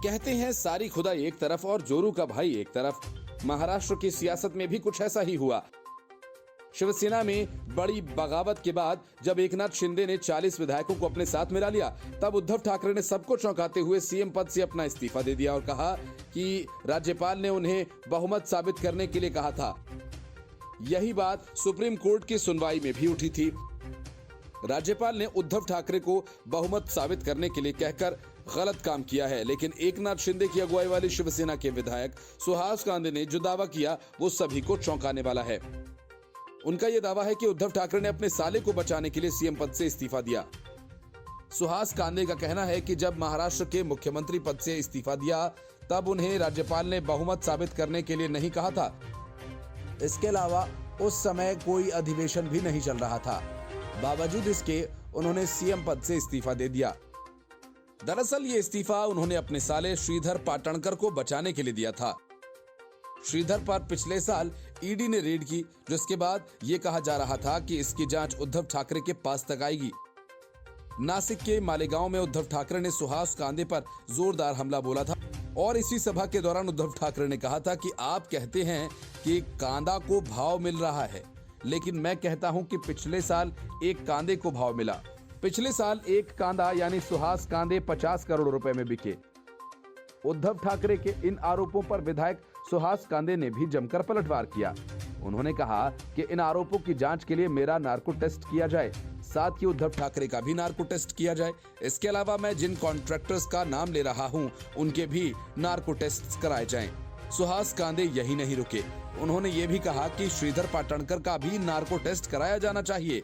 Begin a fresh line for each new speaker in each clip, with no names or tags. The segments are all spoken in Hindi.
कहते हैं सारी खुदाई एक तरफ और जोरू का भाई एक तरफ। महाराष्ट्र की सियासत में भी कुछ ऐसा ही हुआ। शिवसेना में बड़ी बगावत के बाद जब एकनाथ शिंदे ने 40 विधायकों को अपने साथ मिला लिया, तब उद्धव ठाकरे ने सबको चौंकाते हुए सीएम पद से अपना इस्तीफा दे दिया और कहा कि राज्यपाल ने उन्हें बहुमत साबित करने के लिए कहा था। यही बात सुप्रीम कोर्ट की सुनवाई में भी उठी थी। राज्यपाल ने उद्धव ठाकरे को बहुमत साबित करने के लिए कहकर गलत काम किया है, लेकिन एकनाथ शिंदे की अगुवाई वाली शिवसेना के विधायक सुहास कांदे ने जो दावा किया वो सभी को चौंकाने वाला है। उनका यह दावा है कि उद्धव ठाकरे ने अपने साले को बचाने के लिए सीएम पद से इस्तीफा दिया। सुहास कांदे का कहना है कि जब महाराष्ट्र के मुख्यमंत्री पद से इस्तीफा दिया तब उन्हें राज्यपाल ने बहुमत साबित करने के लिए नहीं कहा था। इसके अलावा उस समय कोई अधिवेशन भी नहीं चल रहा था। बावजूद इसके उन्होंने सीएम पद से इस्तीफा दे दिया। दरअसल ये इस्तीफा उन्होंने अपने साले श्रीधर पाटणकर को बचाने के लिए दिया था। श्रीधर पर पिछले साल ईडी ने रेड की, जिसके बाद ये कहा जा रहा था कि इसकी जांच उद्धव ठाकरे के पास तक आएगी। नासिक के मालेगांव में उद्धव ठाकरे ने सुहास कांदे पर जोरदार हमला बोला था और इसी सभा के दौरान उद्धव ठाकरे ने कहा था कि आप कहते हैं कि कांदा को भाव मिल रहा है, लेकिन मैं कहता हूं कि पिछले साल एक कांदे को भाव मिला। पिछले साल एक कांदा यानी सुहास कांदे 50 करोड़ रुपए में बिके। उद्धव ठाकरे के इन आरोपों पर विधायक सुहास कांदे ने भी जमकर पलटवार किया। उन्होंने कहा कि इन आरोपों की जांच के लिए मेरा नार्को टेस्ट किया जाए, साथ ही उद्धव ठाकरे का भी नार्को टेस्ट किया जाए। इसके अलावा मैं जिन कॉन्ट्रैक्टर्स का नाम ले रहा हूं उनके भी नार्को टेस्ट कराए जाएं। सुहास कांदे यही नहीं रुके, उन्होंने ये भी कहा कि श्रीधर पाटणकर का भी नार्को टेस्ट कराया जाना चाहिए।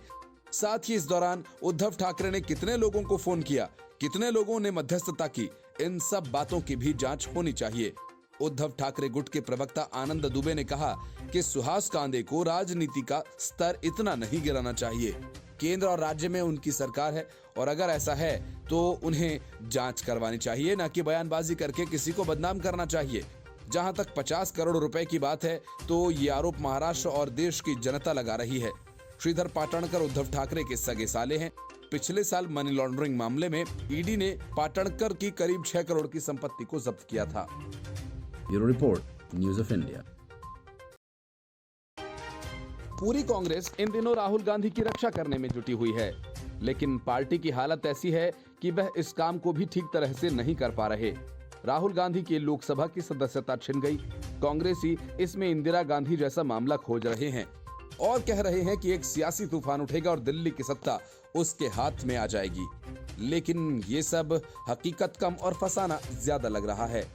साथ ही इस दौरान उद्धव ठाकरे ने कितने लोगों को फोन किया, कितने लोगों ने मध्यस्थता की, इन सब बातों की भी जांच होनी चाहिए। उद्धव ठाकरे गुट के प्रवक्ता आनंद दुबे ने कहा कि सुहास कांदे को राजनीति का स्तर इतना नहीं गिराना चाहिए। केंद्र और राज्य में उनकी सरकार है और अगर ऐसा है तो उन्हें जांच करवानी चाहिए, न कि बयानबाजी करके किसी को बदनाम करना चाहिए। जहां तक 50 करोड़ रुपए की बात है तो ये आरोप महाराष्ट्र और देश की जनता लगा रही है। श्रीधर पाटणकर उद्धव ठाकरे के सगे साले हैं। पिछले साल मनी लॉन्ड्रिंग मामले में ईडी ने पाटणकर की करीब 6 करोड़ की संपत्ति को जब्त किया था।
Bureau report, news of India.
पूरी कांग्रेस इन दिनों राहुल गांधी की रक्षा करने में जुटी हुई है, लेकिन पार्टी की हालत ऐसी है कि वह इस काम को भी ठीक तरह से नहीं कर पा रहे। राहुल गांधी की लोकसभा की सदस्यता छिन गई। कांग्रेसी इसमें इंदिरा गांधी जैसा मामला खोज रहे हैं और कह रहे हैं कि एक सियासी तूफान उठेगा और दिल्ली की सत्ता उसके हाथ में आ जाएगी। लेकिन ये सब हकीकत कम और फसाना ज्यादा लग रहा है।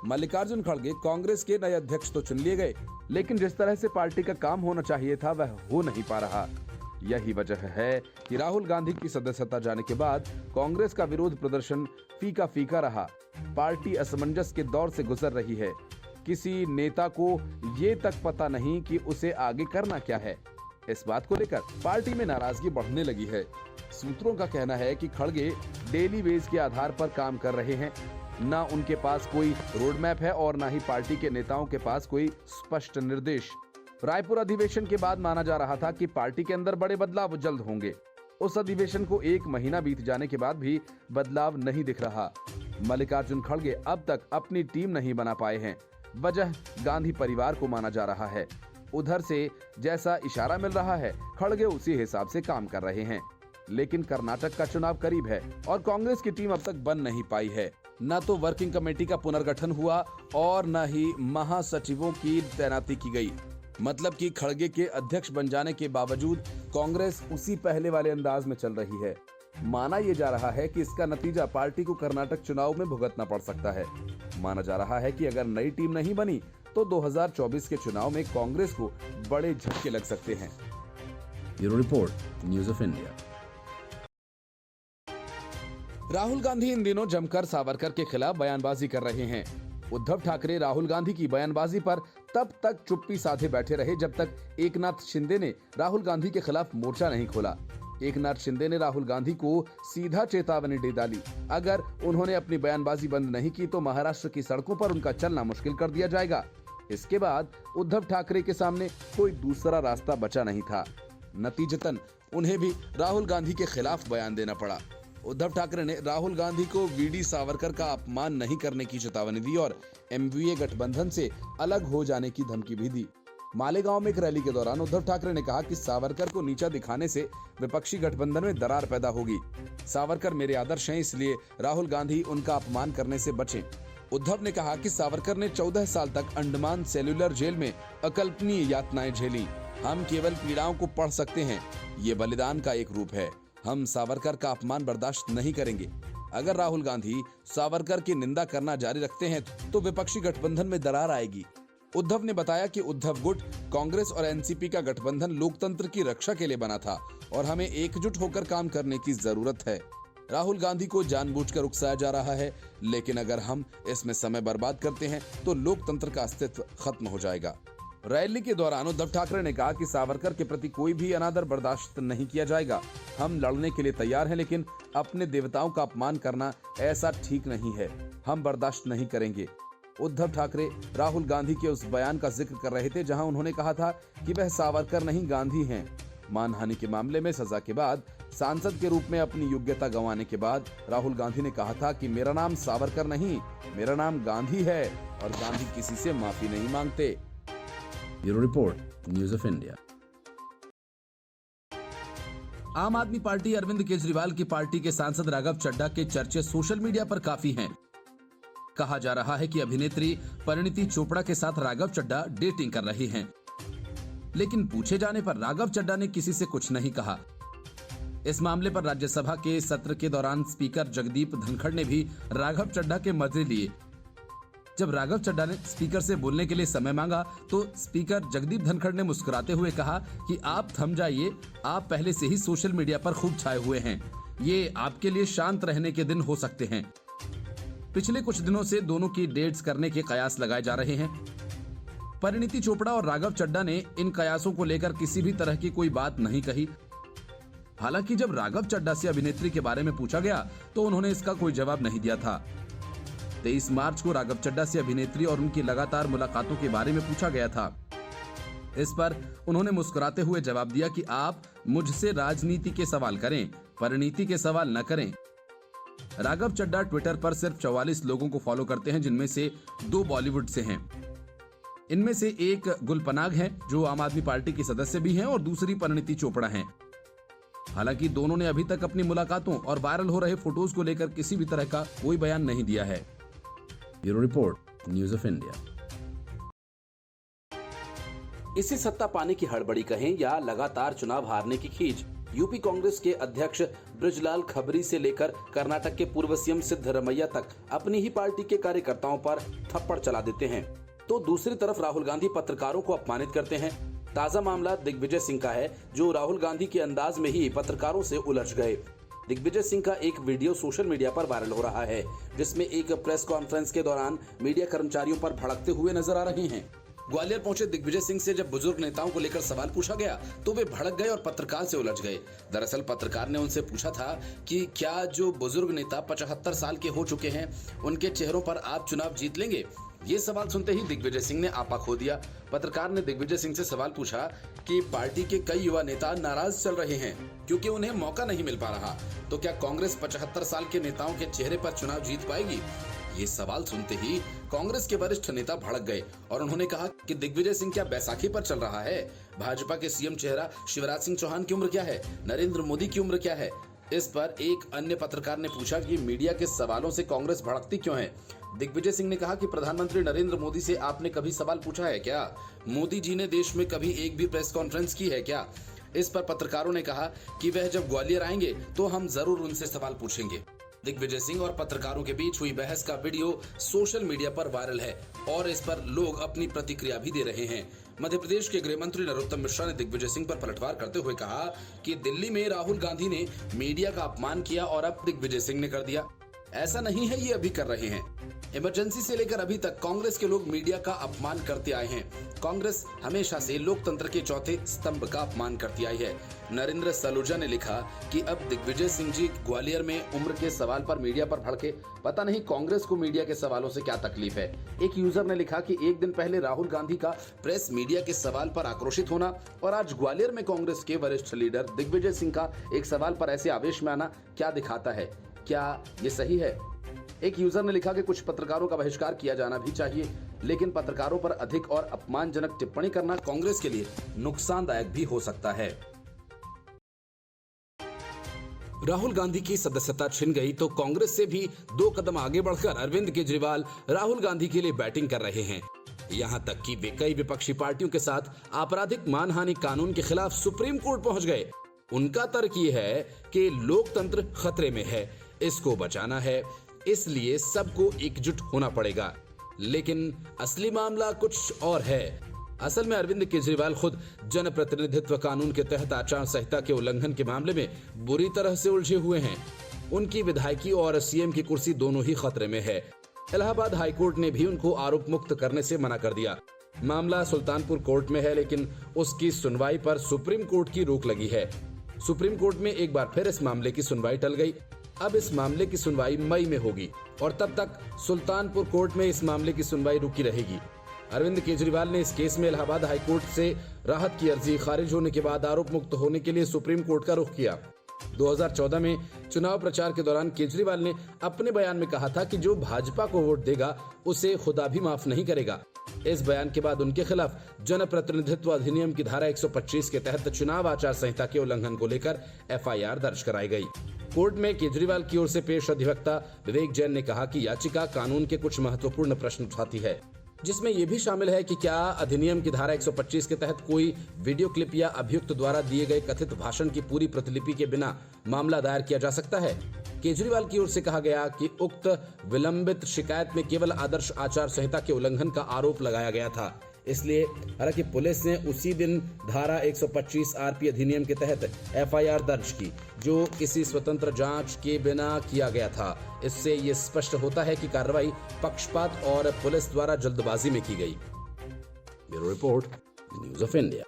मल्लिकार्जुन खड़गे कांग्रेस के नए अध्यक्ष तो चुन लिए गए, लेकिन जिस तरह से पार्टी का काम होना चाहिए था वह हो नहीं पा रहा। यही वजह है कि राहुल गांधी की सदस्यता जाने के बाद कांग्रेस का विरोध प्रदर्शन फीका फीका रहा। पार्टी असमंजस के दौर से गुजर रही है। किसी नेता को ये तक पता नहीं कि उसे आगे करना क्या है। इस बात को लेकर पार्टी में नाराजगी बढ़ने लगी है। सूत्रों का कहना है कि खड़गे डेली वेज के आधार पर काम कर रहे हैं। ना उनके पास कोई रोड मैप है और ना ही पार्टी के नेताओं के पास कोई स्पष्ट निर्देश। रायपुर अधिवेशन के बाद माना जा रहा था कि पार्टी के अंदर बड़े बदलाव जल्द होंगे। उस अधिवेशन को 1 महीना बीत जाने के बाद भी बदलाव नहीं दिख रहा। मल्लिकार्जुन खड़गे अब तक अपनी टीम नहीं बना पाए हैं। वजह गांधी परिवार को माना जा रहा है। उधर से जैसा इशारा मिल रहा है खड़गे उसी हिसाब से काम कर रहे हैं। लेकिन कर्नाटक का चुनाव करीब है और कांग्रेस की टीम अब तक बन नहीं पाई है। न तो वर्किंग कमेटी का पुनर्गठन हुआ और न ही महासचिवों की तैनाती की गई। मतलब कि खड़गे के अध्यक्ष बन जाने के बावजूद कांग्रेस उसी पहले वाले अंदाज में चल रही है। माना यह जा रहा है कि इसका नतीजा पार्टी को कर्नाटक चुनाव में भुगतना पड़ सकता है। माना जा रहा है कि अगर नई टीम नहीं बनी तो 2024 के चुनाव में कांग्रेस को बड़े झटके लग सकते हैं।
Bureau report, news of India.
Rahul Gandhi इन दिनों जमकर सावरकर के खिलाफ बयानबाजी कर रहे हैं। उद्धव ठाकरे राहुल गांधी की बयानबाजी पर तब तक चुप्पी साधे बैठे रहे जब तक एकनाथ शिंदे ने राहुल गांधी के खिलाफ मोर्चा नहीं खोला। एकनाथ शिंदे ने राहुल गांधी को सीधा चेतावनी दे डाली, अगर उन्होंने अपनी बयानबाजी बंद नहीं की तो महाराष्ट्र की सड़कों पर उनका चलना मुश्किल कर दिया जाएगा। इसके बाद उद्धव ठाकरे के सामने कोई दूसरा रास्ता बचा नहीं था। नतीजतन उन्हें भी राहुल गांधी के खिलाफ बयान देना पड़ा। उद्धव ठाकरे ने राहुल गांधी को वीडी सावरकर का अपमान नहीं करने की चेतावनी दी और एमवीए गठबंधन से अलग हो जाने की धमकी भी दी। मालेगांव में एक रैली के दौरान उद्धव ठाकरे ने कहा कि सावरकर को नीचा दिखाने से विपक्षी गठबंधन में दरार पैदा होगी। सावरकर मेरे आदर्श हैं, इसलिए राहुल गांधी उनका अपमान करने से बचें। उद्धव ने कहा कि सावरकर ने 14 साल तक अंडमान सेल्युलर जेल में अकल्पनीय यातनाएं झेली। हम केवल पीड़ाओं को पढ़ सकते हैं, ये बलिदान का एक रूप है। हम सावरकर का अपमान बर्दाश्त नहीं करेंगे। अगर राहुल गांधी सावरकर की निंदा करना जारी रखते हैं तो विपक्षी गठबंधन में दरार आएगी। उद्धव ने बताया कि उद्धव गुट, कांग्रेस और एनसीपी का गठबंधन लोकतंत्र की रक्षा के लिए बना था और हमें एकजुट होकर काम करने की जरूरत है। राहुल गांधी को जानबूझकर उकसाया जा रहा है, लेकिन अगर हम इसमें समय बर्बाद करते हैं तो लोकतंत्र का अस्तित्व खत्म हो जाएगा। रैली के दौरान उद्धव ठाकरे ने कहा कि सावरकर के प्रति कोई भी अनादर बर्दाश्त नहीं किया जाएगा। हम लड़ने के लिए तैयार हैं, लेकिन अपने देवताओं का अपमान करना ऐसा ठीक नहीं है। हम बर्दाश्त नहीं करेंगे। उद्धव ठाकरे राहुल गांधी के उस बयान का जिक्र कर रहे थे जहां उन्होंने कहा था कि वह सावरकर नहीं गांधी हैं। मानहानि के मामले में सजा के बाद सांसद के रूप में अपनी योग्यता गंवाने के बाद राहुल गांधी ने कहा था कि मेरा नाम सावरकर नहीं, मेरा नाम गांधी है और गांधी किसी से माफी नहीं मांगते।
Bureau report, news of India.
आम आदमी पार्टी अरविंद केजरीवाल की पार्टी के सांसद राघव चड्ढा के चर्चे सोशल मीडिया पर काफी हैं। कहा जा रहा है कि अभिनेत्री परिणीति चोपड़ा के साथ राघव चड्ढा डेटिंग कर रहे हैं, लेकिन पूछे जाने पर राघव चड्ढा ने किसी से कुछ नहीं कहा। इस मामले पर राज्यसभा के सत्र के दौरान स्पीकर जगदीप धनखड़ ने भी राघव चड्ढा के मजे लिए। जब राघव चड्ढा ने स्पीकर से बोलने के लिए समय मांगा तो स्पीकर जगदीप धनखड़ ने मुस्कुराते हुए कहा कि आप थम जाइए, आप पहले से ही सोशल मीडिया पर खूब छाए हुए हैं, ये आपके लिए शांत रहने के दिन हो सकते हैं। पिछले कुछ दिनों से दोनों की डेट्स करने के कयास लगाए जा रहे हैं। परिणीति चोपड़ा और राघव चड्ढा ने इन कयासों को लेकर किसी भी तरह की कोई बात नहीं कही। हालांकि जब राघव चड्ढा से अभिनेत्री के बारे में पूछा गया तो उन्होंने इसका कोई जवाब नहीं दिया था। 23 मार्च को राघव चड्ढा से अभिनेत्री और उनकी लगातार मुलाकातों के बारे में पूछा गया था। इस पर उन्होंने मुस्कुराते हुए जवाब दिया कि आप मुझसे राजनीति के सवाल करें, परिणीति के सवाल न करें। राघव चड्ढा ट्विटर पर सिर्फ 44 लोगों को फॉलो करते हैं, जिनमें से 2 बॉलीवुड से हैं। इनमें से एक गुलपनाग है जो आम आदमी पार्टी की सदस्य भी हैं और दूसरी परिणीति चोपड़ा हैं। हालांकि दोनों ने अभी तक अपनी मुलाकातों और वायरल हो रहे फोटोज को लेकर किसी भी तरह का कोई बयान नहीं दिया है।
Bureau report, news of India.
इसी सत्ता पाने की हड़बड़ी कहें या लगातार चुनाव हारने की खींच, यूपी कांग्रेस के अध्यक्ष बृजलाल खबरी से लेकर कर्नाटक के पूर्व सीएम सिद्धरमैया तक अपनी ही पार्टी के कार्यकर्ताओं पर थप्पड़ चला देते हैं, तो दूसरी तरफ राहुल गांधी पत्रकारों को अपमानित करते हैं। ताजा मामला दिग्विजय सिंह का है, जो राहुल गांधी के अंदाज में ही पत्रकारों से उलझ गए। दिग्विजय सिंह का एक वीडियो सोशल मीडिया पर वायरल हो रहा है, जिसमें एक प्रेस कॉन्फ्रेंस के दौरान मीडिया कर्मचारियों पर भड़कते हुए नजर आ रहे हैं। ग्वालियर पहुंचे दिग्विजय सिंह से जब बुजुर्ग नेताओं को लेकर सवाल पूछा गया तो वे भड़क गए और पत्रकार से उलझ गए। दरअसल पत्रकार ने उनसे पूछा था कि क्या जो बुजुर्ग नेता 75 साल के हो चुके हैं, उनके चेहरों पर आप चुनाव जीत लेंगे? ये सवाल सुनते ही दिग्विजय सिंह ने आपा खो दिया। पत्रकार ने दिग्विजय सिंह से सवाल पूछा कि पार्टी के कई युवा नेता नाराज चल रहे हैं क्योंकि उन्हें मौका नहीं मिल पा रहा, तो क्या कांग्रेस 75 साल के नेताओं के चेहरे पर चुनाव जीत पाएगी? ये सवाल सुनते ही कांग्रेस के वरिष्ठ नेता भड़क गए और उन्होंने कहा कि दिग्विजय सिंह क्या बैसाखी पर चल रहा है? भाजपा के सीएम चेहरा शिवराज सिंह चौहान की उम्र क्या है? नरेंद्र मोदी की उम्र क्या है? इस पर एक अन्य पत्रकार ने पूछा कि मीडिया के सवालों से कांग्रेस भड़कती क्यों है? दिग्विजय सिंह ने कहा कि प्रधानमंत्री नरेंद्र मोदी से आपने कभी सवाल पूछा है क्या? मोदी जी ने देश में कभी एक भी प्रेस कॉन्फ्रेंस की है क्या? इस पर पत्रकारों ने कहा कि वह जब ग्वालियर आएंगे तो हम जरूर उनसे सवाल पूछेंगे। दिग्विजय सिंह और पत्रकारों के बीच हुई बहस का वीडियो सोशल मीडिया पर वायरल है और इस पर लोग अपनी प्रतिक्रिया भी दे रहे हैं। मध्य प्रदेश के गृह मंत्री नरोत्तम मिश्रा ने दिग्विजय सिंह पर पलटवार करते हुए कहा कि दिल्ली में राहुल गांधी ने मीडिया का अपमान किया और अब दिग्विजय सिंह ने कर दिया। ऐसा नहीं है, ये अभी कर रहे हैं। इमरजेंसी से लेकर अभी तक कांग्रेस के लोग मीडिया का अपमान करते आए हैं। कांग्रेस हमेशा से लोकतंत्र के चौथे स्तंभ का अपमान करती आई है। नरेंद्र सलूजा ने लिखा कि अब दिग्विजय सिंह जी ग्वालियर में उम्र के सवाल पर मीडिया पर भड़के, पता नहीं कांग्रेस को मीडिया के सवालों से क्या तकलीफ है। एक यूजर ने लिखा कि एक दिन पहले राहुल गांधी का प्रेस मीडिया के सवाल पर आक्रोशित होना और आज ग्वालियर में कांग्रेस के वरिष्ठ लीडर दिग्विजय सिंह का एक सवाल पर ऐसे आवेश में आना क्या दिखाता है? क्या ये सही है? एक यूजर ने लिखा कि कुछ पत्रकारों का बहिष्कार किया जाना भी चाहिए, लेकिन पत्रकारों पर अधिक और अपमानजनक टिप्पणी करना कांग्रेस के लिए नुकसानदायक भी हो सकता है। राहुल गांधी की सदस्यता छिन गई तो कांग्रेस से भी 2 कदम आगे बढ़कर अरविंद केजरीवाल राहुल गांधी के लिए बैटिंग कर रहे हैं। यहां तक कि वे कई विपक्षी पार्टियों के साथ आपराधिक मानहानि कानून के खिलाफ सुप्रीम कोर्ट पहुंच गए। उनका तर्क ये है कि लोकतंत्र खतरे में है, इसको बचाना है, इसलिए सबको एकजुट होना पड़ेगा। लेकिन असली मामला कुछ और है। असल में अरविंद केजरीवाल खुद जनप्रतिनिधित्व कानून के तहत आचार संहिता के उल्लंघन के मामले में बुरी तरह से उलझे हुए हैं। उनकी विधायकी और सीएम की कुर्सी दोनों ही खतरे में है। इलाहाबाद हाईकोर्ट ने भी उनको आरोप मुक्त करने से मना कर दिया। मामला सुल्तानपुर कोर्ट में है, लेकिन उसकी सुनवाई पर सुप्रीम कोर्ट की रोक लगी है। सुप्रीम कोर्ट में एक बार फिर इस मामले की सुनवाई टल गई। अब इस मामले की सुनवाई मई में होगी और तब तक सुल्तानपुर कोर्ट में इस मामले की सुनवाई रुकी रहेगी। अरविंद केजरीवाल ने इस केस में इलाहाबाद हाईकोर्ट से राहत की अर्जी खारिज होने के बाद आरोप मुक्त होने के लिए सुप्रीम कोर्ट का रुख किया। 2014 में चुनाव प्रचार के दौरान केजरीवाल ने अपने बयान में कहा था कि जो भाजपा को वोट देगा उसे खुदा भी माफ नहीं करेगा। इस बयान के बाद उनके खिलाफ जनप्रतिनिधित्व अधिनियम की धारा 125 के तहत चुनाव आचार संहिता के उल्लंघन को लेकर एफआईआर दर्ज कराई गई। कोर्ट में केजरीवाल की ओर से पेश अधिवक्ता विवेक जैन ने कहा कि याचिका कानून के कुछ महत्वपूर्ण प्रश्न उठाती है, जिसमें यह भी शामिल है कि क्या अधिनियम की धारा 125 के तहत कोई वीडियो क्लिप या अभियुक्त द्वारा दिए गए कथित भाषण की पूरी प्रतिलिपि के बिना मामला दायर किया जा सकता है। केजरीवाल की ओर से कहा गया कि उक्त विलंबित शिकायत में केवल आदर्श आचार संहिता के उल्लंघन का आरोप लगाया गया था। इसलिए हालांकि पुलिस ने उसी दिन धारा 125 आरपी अधिनियम के तहत एफआईआर दर्ज की, जो किसी स्वतंत्र जांच के बिना किया गया था। इससे ये स्पष्ट होता है कि कार्रवाई पक्षपात और पुलिस द्वारा जल्दबाजी में की गई।
Bureau report, news of India.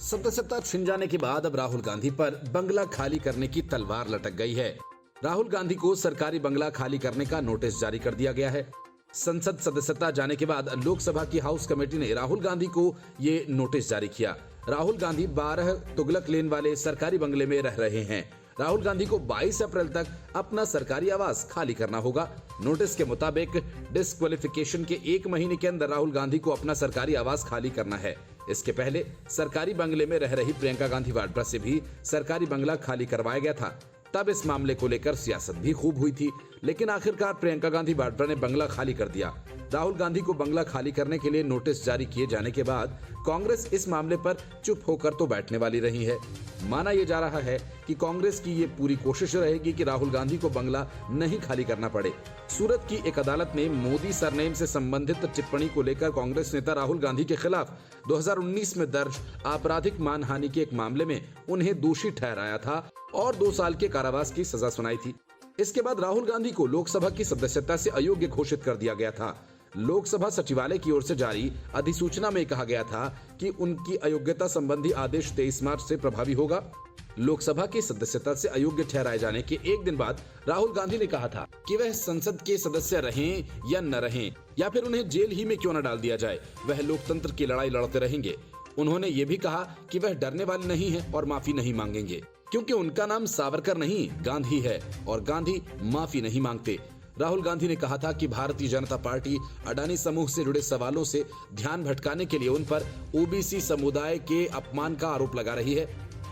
सत्ता छिन जाने के बाद अब राहुल गांधी पर बंगला खाली करने की तलवार लटक गई है। राहुल गांधी को सरकारी बंगला खाली करने का नोटिस जारी कर दिया गया है। संसद सदस्यता जाने के बाद लोकसभा की हाउस कमेटी ने राहुल गांधी को ये नोटिस जारी किया। राहुल गांधी 12 तुगलक लेन वाले सरकारी बंगले में रह रहे हैं। राहुल गांधी को 22 अप्रैल तक अपना सरकारी आवास खाली करना होगा। नोटिस के मुताबिक डिस्क्वालिफिकेशन के 1 महीने के अंदर राहुल गांधी को अपना सरकारी आवास खाली करना है। इसके पहले सरकारी बंगले में रह रही प्रियंका गांधी वाड्रा से भी सरकारी बंगला खाली करवाया गया था। तब इस मामले को लेकर सियासत भी खूब हुई थी, लेकिन आखिरकार प्रियंका गांधी वाड्रा ने बंगला खाली कर दिया। राहुल गांधी को बंगला खाली करने के लिए नोटिस जारी किए जाने के बाद कांग्रेस इस मामले पर चुप होकर तो बैठने वाली नहीं है। माना यह जा रहा है कि कांग्रेस की ये पूरी कोशिश रहेगी कि राहुल गांधी को बंगला नहीं खाली करना पड़े। सूरत की एक अदालत ने मोदी सरनेम से संबंधित टिप्पणी को लेकर कांग्रेस नेता राहुल गांधी के खिलाफ 2019 में दर्ज आपराधिक मानहानि के एक मामले में उन्हें दोषी ठहराया था और 2 साल के कारावास की सजा सुनाई थी। इसके बाद राहुल गांधी को लोकसभा की सदस्यता से अयोग्य घोषित कर दिया गया था। लोकसभा सचिवालय की ओर से जारी अधिसूचना में कहा गया था कि उनकी अयोग्यता संबंधी आदेश 23 मार्च से प्रभावी होगा। लोकसभा की सदस्यता से अयोग्य ठहराए जाने के 1 दिन बाद राहुल गांधी ने कहा था कि वह संसद के सदस्य रहें या न रहें, या फिर उन्हें जेल ही में क्यों न डाल दिया जाए, वह लोकतंत्र की लड़ाई लड़ते रहेंगे। उन्होंने ये भी कहा कि वह डरने वाले नहीं है और माफी नहीं मांगेंगे, क्योंकि उनका नाम सावरकर नहीं गांधी है और गांधी माफी नहीं मांगते। राहुल गांधी ने कहा था कि भारतीय जनता पार्टी अडानी समूह से जुड़े सवालों से ध्यान भटकाने के लिए उन पर ओबीसी समुदाय के अपमान का आरोप लगा रही है।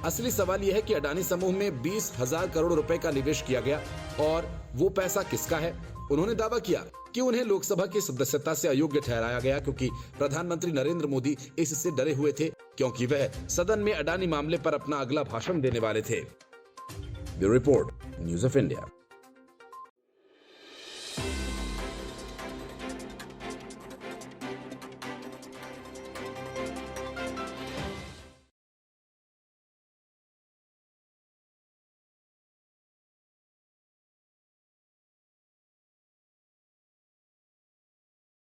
असली सवाल यह है कि अडानी समूह में 20,000 करोड़ रुपए का निवेश किया गया और वो पैसा किसका है। उन्होंने दावा किया कि उन्हें लोकसभा की सदस्यता से अयोग्य ठहराया गया क्योंकि प्रधानमंत्री नरेंद्र मोदी इससे डरे हुए थे, क्योंकि वह सदन में अडानी मामले पर अपना अगला भाषण देने वाले थे।
Bureau report, news of India.